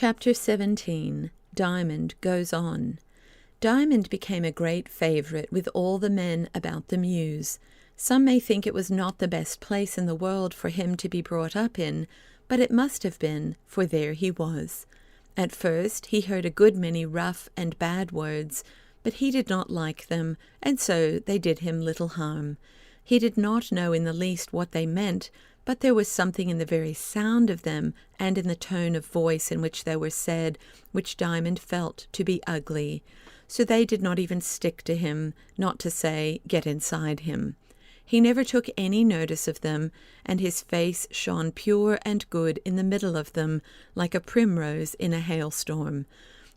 Chapter 17. Diamond Goes On. Diamond became a great favourite with all the men about the Mews. Some may think it was not the best place in the world for him to be brought up in, but it must have been, for there he was. At first he heard a good many rough and bad words, but he did not like them, and so they did him little harm. He did not know in the least what they meant, but there was something in the very sound of them and in the tone of voice in which they were said, which Diamond felt to be ugly. So they did not even stick to him, not to say get inside him. He never took any notice of them, and his face shone pure and good in the middle of them, like a primrose in a hailstorm.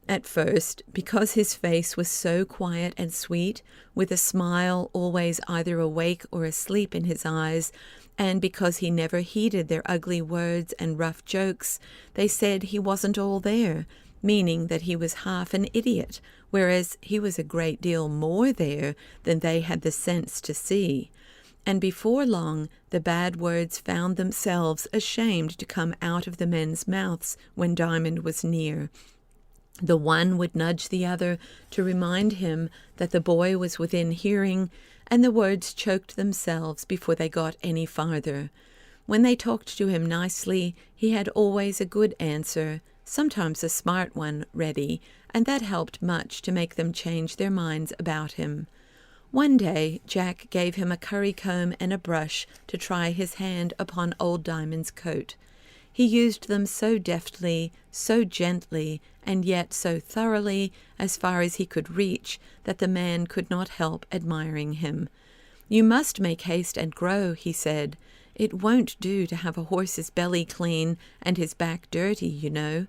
At first, because his face was so quiet and sweet, with a smile always either awake or asleep in his eyes, and because he never heeded their ugly words and rough jokes, they said he wasn't all there, meaning that he was half an idiot, whereas he was a great deal more there than they had the sense to see. And before long the bad words found themselves ashamed to come out of the men's mouths when Diamond was near. The one would nudge the other to remind him that the boy was within hearing, and the words choked themselves before they got any farther. When they talked to him nicely, he had always a good answer, sometimes a smart one, ready, and that helped much to make them change their minds about him. One day Jack gave him a currycomb and a brush to try his hand upon old Diamond's coat. He used them so deftly, so gently, and yet so thoroughly, as far as he could reach, that the man could not help admiring him. "You must make haste and grow," he said. "It won't do to have a horse's belly clean and his back dirty, you know."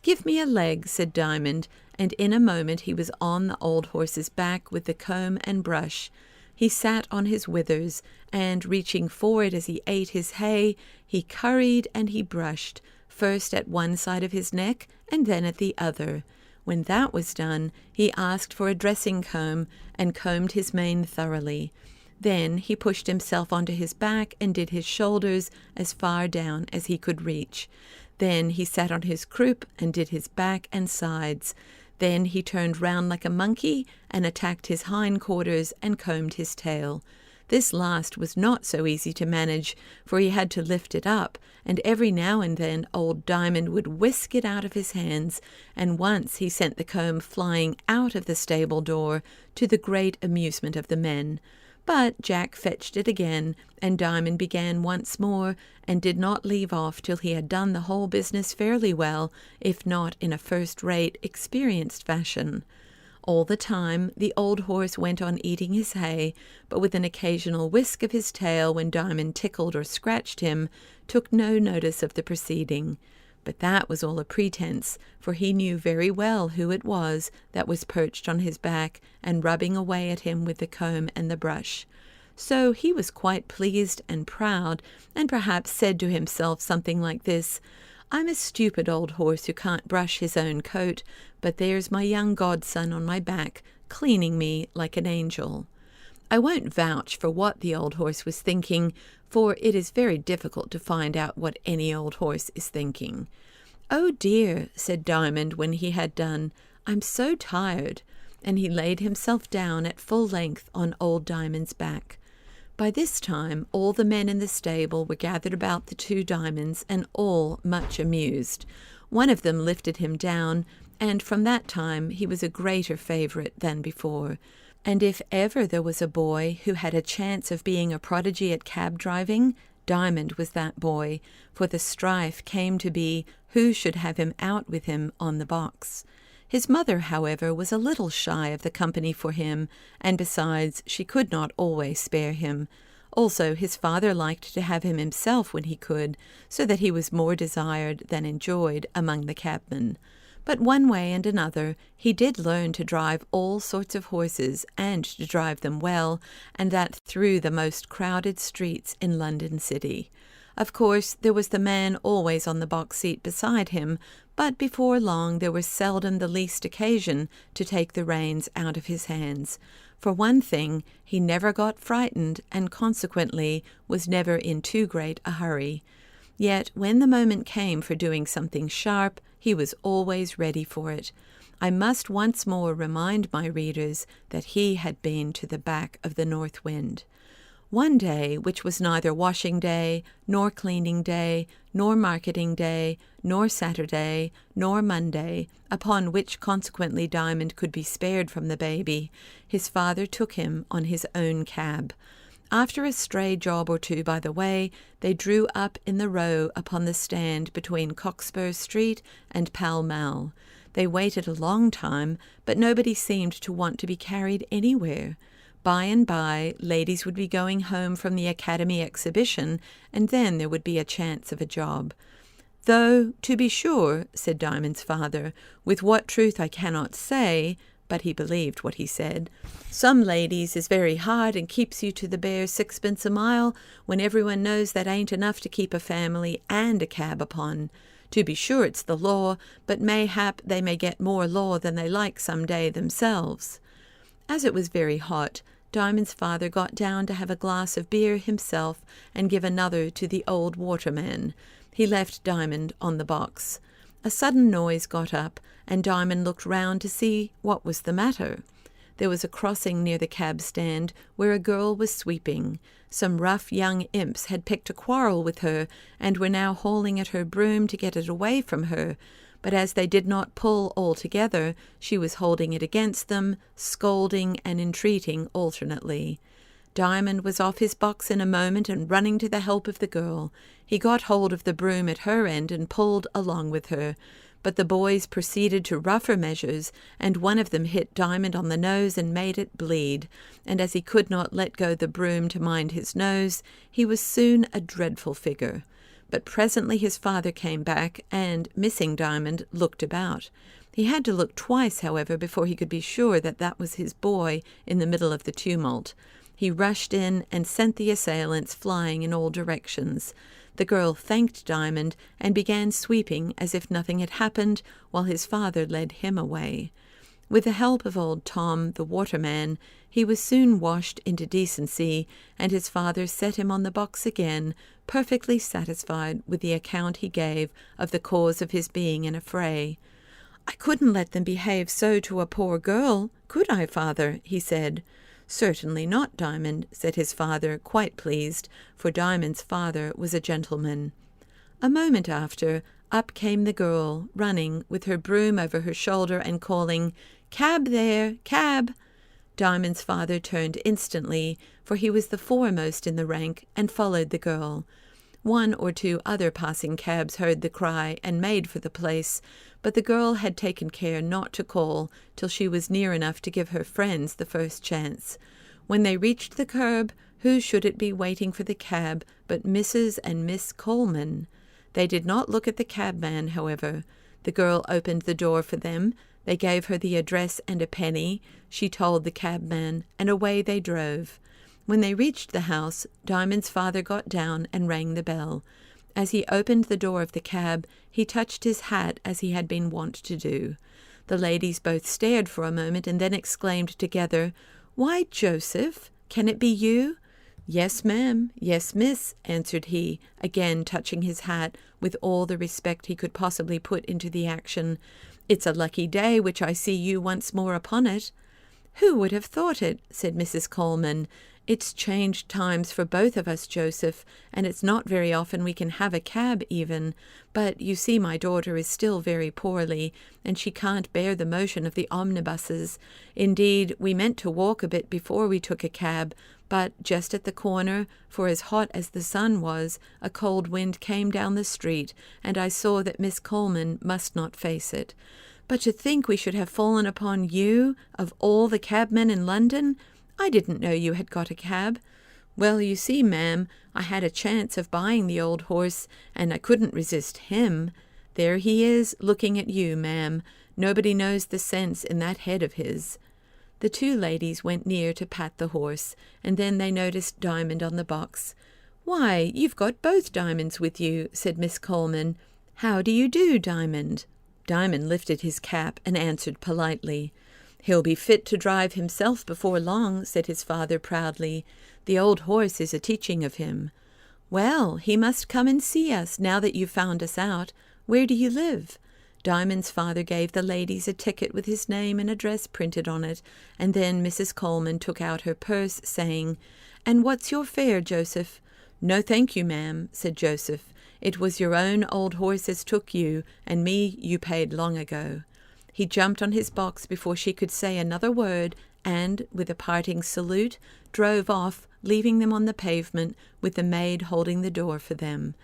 "Give me a leg," said Diamond, and in a moment he was on the old horse's back with the comb and brush. He sat on his withers, and reaching forward as he ate his hay, he curried and he brushed, first at one side of his neck and then at the other. When that was done, he asked for a dressing comb and combed his mane thoroughly. Then he pushed himself onto his back and did his shoulders as far down as he could reach. Then he sat on his croup and did his back and sides. Then he turned round like a monkey and attacked his hindquarters and combed his tail. This last was not so easy to manage, for he had to lift it up, and every now and then old Diamond would whisk it out of his hands, and once he sent the comb flying out of the stable door, to the great amusement of the men. But Jack fetched it again, and Diamond began once more, and did not leave off till he had done the whole business fairly well, if not in a first-rate, experienced fashion. All the time the old horse went on eating his hay, but with an occasional whisk of his tail when Diamond tickled or scratched him, took no notice of the proceeding. But that was all a pretence, for he knew very well who it was that was perched on his back and rubbing away at him with the comb and the brush. So he was quite pleased and proud, and perhaps said to himself something like this: "I'm a stupid old horse who can't brush his own coat, but there's my young godson on my back, cleaning me like an angel." I won't vouch for what the old horse was thinking, for it is very difficult to find out what any old horse is thinking. "Oh dear," said Diamond when he had done, "I'm so tired," and he laid himself down at full length on old Diamond's back. By this time all the men in the stable were gathered about the two Diamonds, and all much amused. One of them lifted him down, and from that time he was a greater favourite than before. And if ever there was a boy who had a chance of being a prodigy at cab driving, Diamond was that boy, for the strife came to be who should have him out with him on the box. His mother, however, was a little shy of the company for him, and besides, she could not always spare him. Also, his father liked to have him himself when he could, so that he was more desired than enjoyed among the cabmen. But one way and another he did learn to drive all sorts of horses, and to drive them well, and that through the most crowded streets in London City. Of course, there was the man always on the box seat beside him, but before long there was seldom the least occasion to take the reins out of his hands. For one thing, he never got frightened, and consequently was never in too great a hurry. Yet when the moment came for doing something sharp, he was always ready for it. I must once more remind my readers that he had been to the back of the north wind. One day, which was neither washing day, nor cleaning day, nor marketing day, nor Saturday, nor Monday, upon which consequently Diamond could be spared from the baby, his father took him on his own cab. After a stray job or two by the way, they drew up in the row upon the stand between Cockspur Street and Pall Mall. They waited a long time, but nobody seemed to want to be carried anywhere. By and by, ladies would be going home from the Academy exhibition, and then there would be a chance of a job. Though, to be sure, said Diamond's father, with what truth I cannot say, but he believed what he said, some ladies is very hard and keeps you to the bare 6pence a mile, when everyone knows that ain't enough to keep a family and a cab upon. To be sure it's the law, but mayhap they may get more law than they like some day themselves. As it was very hot, Diamond's father got down to have a glass of beer himself and give another to the old waterman. He left Diamond on the box. A sudden noise got up, and Diamond looked round to see what was the matter. There was a crossing near the cab stand where a girl was sweeping. Some rough young imps had picked a quarrel with her and were now hauling at her broom to get it away from her. But as they did not pull altogether, she was holding it against them, scolding and entreating alternately. Diamond was off his box in a moment and running to the help of the girl. He got hold of the broom at her end and pulled along with her. But the boys proceeded to rougher measures, and one of them hit Diamond on the nose and made it bleed, and as he could not let go the broom to mind his nose, he was soon a dreadful figure. But presently his father came back and, missing Diamond, looked about. He had to look twice, however, before he could be sure that that was his boy in the middle of the tumult. He rushed in and sent the assailants flying in all directions. The girl thanked Diamond and began sweeping as if nothing had happened, while his father led him away. With the help of old Tom, the waterman, he was soon washed into decency, and his father set him on the box again, perfectly satisfied with the account he gave of the cause of his being in a fray. "I couldn't let them behave so to a poor girl, could I, father?" he said. "Certainly not, Diamond," said his father, quite pleased, for Diamond's father was a gentleman. A moment after, up came the girl, running, with her broom over her shoulder and calling, "Cab there, cab!" Diamond's father turned instantly, for he was the foremost in the rank, and followed the girl. One or two other passing cabs heard the cry and made for the place, but the girl had taken care not to call till she was near enough to give her friends the first chance. When they reached the curb, who should it be waiting for the cab but Mrs. and Miss Coleman? They did not look at the cabman, however. The girl opened the door for them. They gave her the address and a penny. She told the cabman, and away they drove. When they reached the house, Diamond's father got down and rang the bell. As he opened the door of the cab, he touched his hat as he had been wont to do. The ladies both stared for a moment and then exclaimed together, "Why, Joseph, can it be you?" "Yes, ma'am, yes, miss," answered he, again touching his hat with all the respect he could possibly put into the action. "It's a lucky day which I see you once more upon it." "Who would have thought it?" said Mrs. Coleman. "It's changed times for both of us, Joseph, and it's not very often we can have a cab even. But you see my daughter is still very poorly, and she can't bear the motion of the omnibuses. Indeed, we meant to walk a bit before we took a cab, but just at the corner, for as hot as the sun was, a cold wind came down the street, and I saw that Miss Coleman must not face it. But to think we should have fallen upon you, of all the cabmen in London! I didn't know you had got a cab." "Well, you see, ma'am, I had a chance of buying the old horse, and I couldn't resist him. There he is, looking at you, ma'am. Nobody knows the sense in that head of his." The two ladies went near to pat the horse, and then they noticed Diamond on the box. "Why, you've got both Diamonds with you," said Miss Coleman. "How do you do, Diamond?" Diamond lifted his cap and answered politely. "He'll be fit to drive himself before long," said his father proudly. "The old horse is a teaching of him." "Well, he must come and see us now that you've found us out. Where do you live?" Diamond's father gave the ladies a ticket with his name and address printed on it, and then Mrs. Coleman took out her purse, saying, "And what's your fare, Joseph?" "No, thank you, ma'am," said Joseph. "It was your own old horse as took you, and me you paid long ago." He jumped on his box before she could say another word, and, with a parting salute, drove off, leaving them on the pavement, with the maid holding the door for them.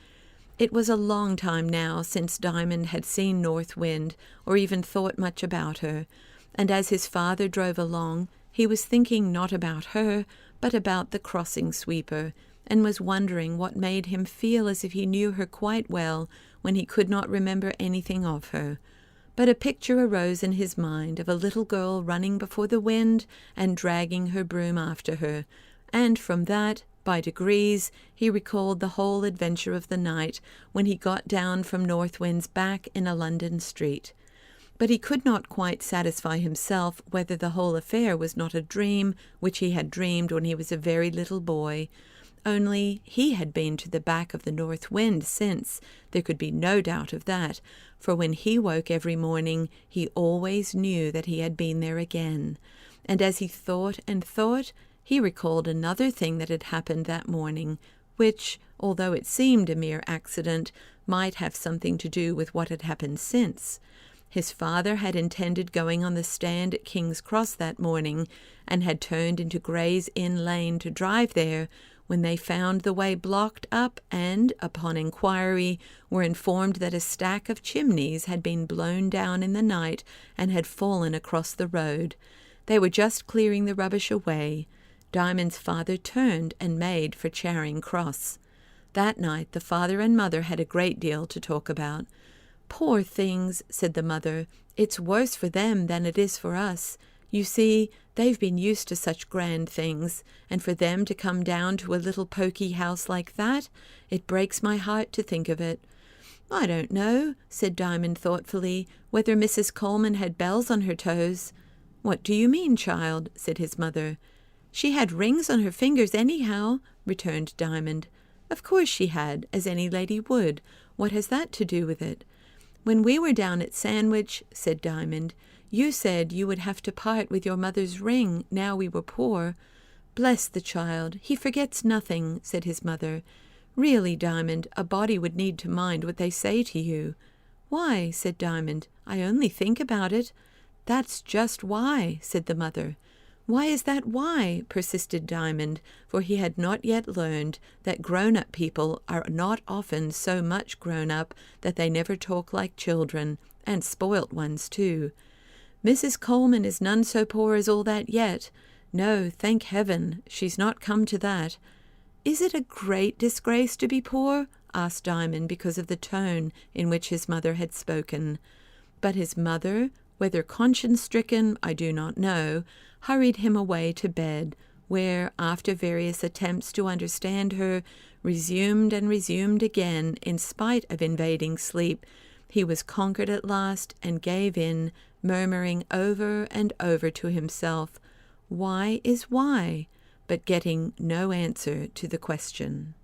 It was a long time now since Diamond had seen North Wind, or even thought much about her, and as his father drove along, he was thinking not about her, but about the crossing sweeper, and was wondering what made him feel as if he knew her quite well when he could not remember anything of her. But a picture arose in his mind of a little girl running before the wind and dragging her broom after her, and from that, by degrees, he recalled the whole adventure of the night when he got down from North Wind's back in a London street. But he could not quite satisfy himself whether the whole affair was not a dream which he had dreamed when he was a very little boy. Only he had been to the back of the North Wind since, there could be no doubt of that, for when he woke every morning he always knew that he had been there again. And as he thought and thought, he recalled another thing that had happened that morning, which, although it seemed a mere accident, might have something to do with what had happened since. His father had intended going on the stand at King's Cross that morning, and had turned into Gray's Inn Lane to drive there, when they found the way blocked up and, upon inquiry, were informed that a stack of chimneys had been blown down in the night and had fallen across the road. They were just clearing the rubbish away. Diamond's father turned and made for Charing Cross. That night the father and mother had a great deal to talk about. "Poor things," said the mother, "it's worse for them than it is for us. You see, they've been used to such grand things, and for them to come down to a little poky house like that, it breaks my heart to think of it." "I don't know," said Diamond thoughtfully, "whether Mrs. Coleman had bells on her toes." "What do you mean, child?" said his mother. "She had rings on her fingers anyhow," returned Diamond. "Of course she had, as any lady would. What has that to do with it?" "When we were down at Sandwich," said Diamond, "you said you would have to part with your mother's ring now we were poor." "Bless the child, he forgets nothing," said his mother. "Really, Diamond, a body would need to mind what they say to you." "Why?" said Diamond. "I only think about it." "That's just why," said the mother. "Why is that why?" persisted Diamond, for he had not yet learned that grown-up people are not often so much grown-up that they never talk like children, and spoilt ones too. "Mrs. Coleman is none so poor as all that yet. No, thank heaven, she's not come to that." "Is it a great disgrace to be poor?" asked Diamond, because of the tone in which his mother had spoken. But his mother, whether conscience-stricken, I do not know, hurried him away to bed, where, after various attempts to understand her, resumed and resumed again, in spite of invading sleep, he was conquered at last and gave in, murmuring over and over to himself, "Why is why?" but getting no answer to the question.